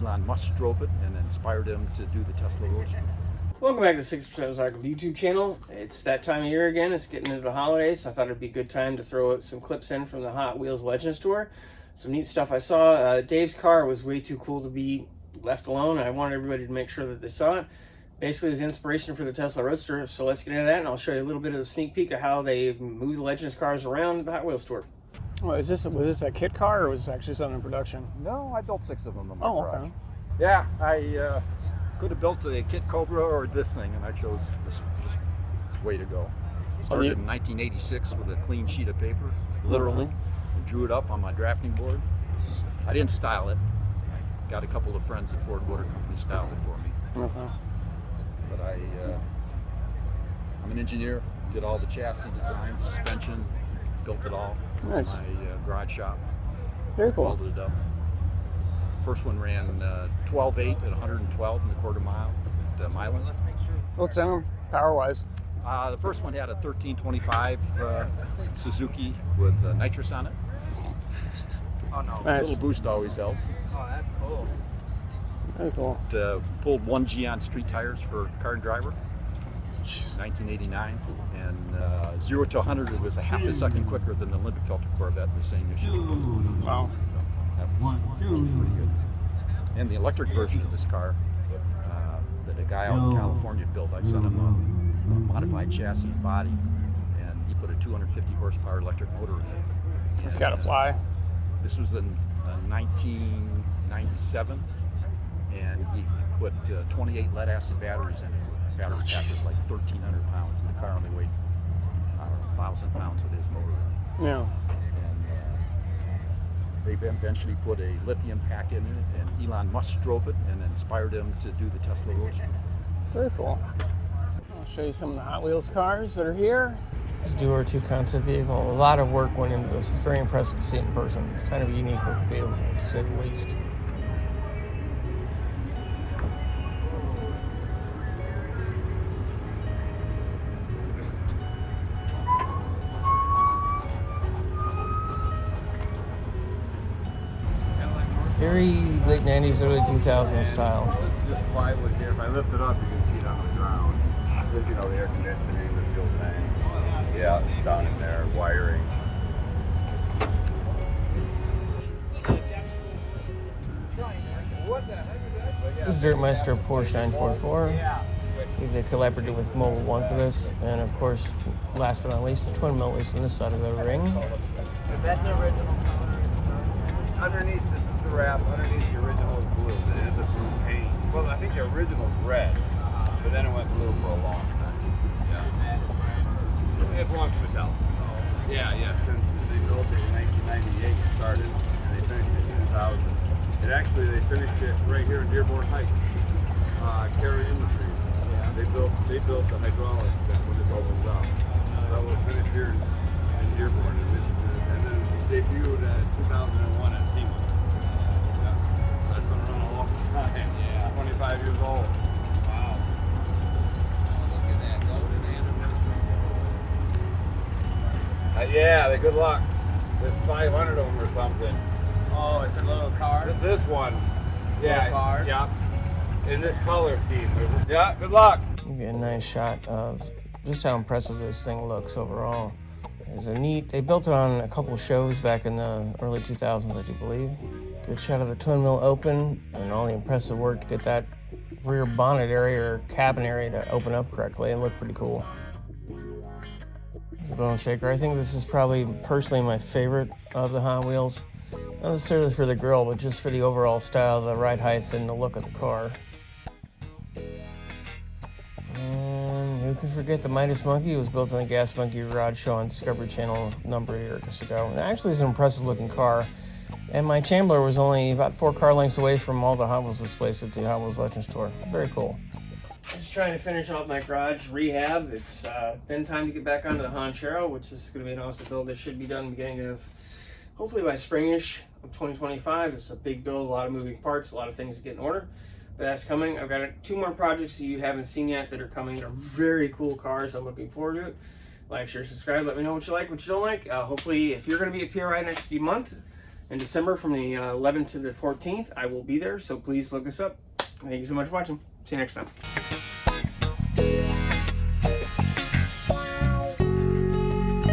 Elon Musk drove it and inspired him to do the Tesla Roadster. Welcome back to 60% Recycled YouTube channel. It's that time of year again. It's getting into the holidays, so I thought it'd be a good time to throw some clips in from the Hot Wheels Legends Tour. Some neat stuff I saw. Dave's car was way too cool to be left alone. I wanted everybody to make sure that they saw it. Basically, it was inspiration for the Tesla Roadster, so let's get into that, and I'll show you a little bit of a sneak peek of how they move the Legends cars around the Hot Wheels Tour. Well, was this a kit car, or was this actually something in production? No, I built 6 of them in my garage. Okay. Yeah, I could have built a Kit Cobra or this thing, and I chose this way to go. Started in 1986 with a clean sheet of paper, literally, and drew it up on my drafting board. I didn't style it. I got a couple of friends at Ford Motor Company styled it for me. Okay. But I'm an engineer, did all the chassis design, suspension, built it all. Nice. In my garage shop. Very cool. Welded it up. First one ran 12.8 at 112 and a quarter mile at Milan. What's in them, power-wise? The first one had a 1325 Suzuki with nitrous on it. Oh no! Nice. A little boost always helps. Oh, that's cool. Very cool. It, pulled 1G on street tires for car and driver. 1989, and 0 to 100 it was a half a second quicker than the Lindenfelter Corvette, the same issue. Wow. That was pretty good. And the electric version of this car that a guy out in California built, I sent him a modified chassis and body, and he put a 250 horsepower electric motor in it. It's got to fly. This was in 1997, and he put 28 lead acid batteries in it. Battery pack was like 1,300 pounds, and the car only weighed 1,000 pounds with his motor in it. Yeah. And they eventually put a lithium pack in it, and Elon Musk drove it and inspired him to do the Tesla Roadster. Very cool. I'll show you some of the Hot Wheels cars that are here. This Duo 2 concept vehicle, a lot of work went into this. It's very impressive to see it in person. It's kind of a unique looking vehicle, to say the least. Very late 90s, early 2000s style. This is just plywood here. If I lift it up, you can see it on the ground. There's, you know, the air conditioning, the fuel tank. Yeah, it's down in there, wiring. This is Dirtmeister Porsche 944. We did collaborated with Mobile One for this, and of course, last but not least, the twin mill is on this side of the ring. Is that the original? Underneath, this is the wrap. Underneath, the original is blue. It is a blue paint. Well, I think the original is red, but then it went blue for a long time. Yeah. It belongs to Mattel. Yeah. Since they built it in 1998, it started, and they finished it in 2000. They finished it right here in Dearborn Heights. Carrier Industries. Yeah. They built the hydraulics when this opens up. So it was finished here in Dearborn, and then debuted in 2001 at SEMA. Yeah. So it's been running a long time. Yeah. 25 years old. Wow. Look at that, golden anniversary. Yeah, good luck. There's 500 of them or something. Oh, it's a little car. This one. Yeah. Little car. Yeah. In this color scheme. Yeah, good luck. You get a nice shot of just how impressive this thing looks overall. It's a neat, they built it on a couple shows back in the early 2000s, I do believe. Good shot of the twin mill open and all the impressive work to get that rear bonnet area or cabin area to open up correctly and look pretty cool. It's a bone shaker. I think this is probably personally my favorite of the Hot Wheels. Not necessarily for the grill, but just for the overall style, the ride height, and the look of the car. And who can forget the Midas Monkey? It was built in the Gas Monkey Garage show on Discovery Channel a number of years ago. And actually, it's an impressive looking car. And my chambler was only about 4 car lengths away from all the Hot Wheels displays at the Hot Wheels Legends Tour. Very cool. Just trying to finish off my garage rehab. It's been time to get back onto the Honchero, which is going to be an awesome build. This should be done beginning of, hopefully by springish of 2025. It's a big build, a lot of moving parts, a lot of things to get in order. But that's coming. I've got 2 more projects that you haven't seen yet that are coming. They're very cool cars. I'm looking forward to it. Like, share, subscribe. Let me know what you like, what you don't like. Hopefully, if you're going to be at PRI next month, in December from the 11th to the 14th. I will be there, so please look us up. Thank you so much for watching. See you next time.